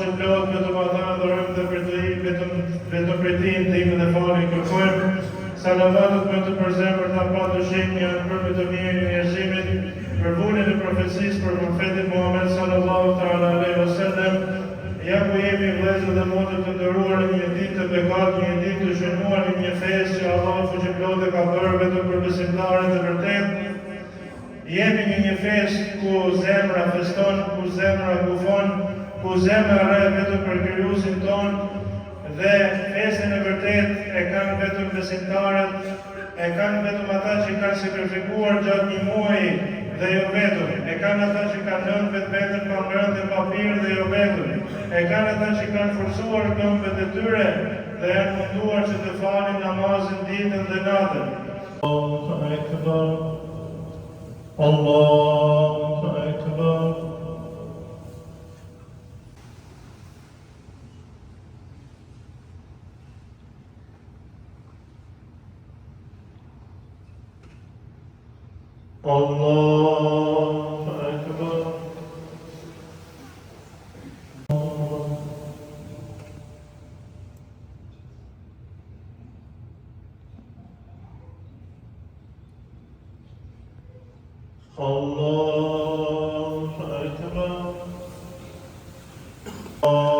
që plot vetëm ata adhurojmë dhe për të i vetëm për ti ndihmë dhe falje kërkojmë. Salavatet me të përzemër ta pa dyshim janë për me të mirë në njerëzimit, për vullin e profecisë për profetin Muhammed sallallahu ta'ala alaihi wasallam. Ja ku jemi vëllezër dhe motra të nderuar në një ditë të bekat, një ditë të shënuar në një festë që Allahu fuqiplot e ka bërë vetëm për besimtarët e vërtetë. Jemi në një festë ku zemra feston, ku zemra gufon, ku zemra rre vetëm për krijuesin ton, dhe festën e vërtet e kanë vetëm besimtarët, e kanë vetëm ata që kanë sakrifikuar gjatë një muaji dhe jo vetëm, e kanë ata që kanë lënë vetveten pa ngrënë dhe pa pirë dhe jo vetëm, e kanë ata që kanë forcuar këmbët e tyre dhe janë munduar që të falin namazin ditën dhe natën. Allahu Akbar, Allahu Akbar. Allahu Akbar. Allahu Akbar.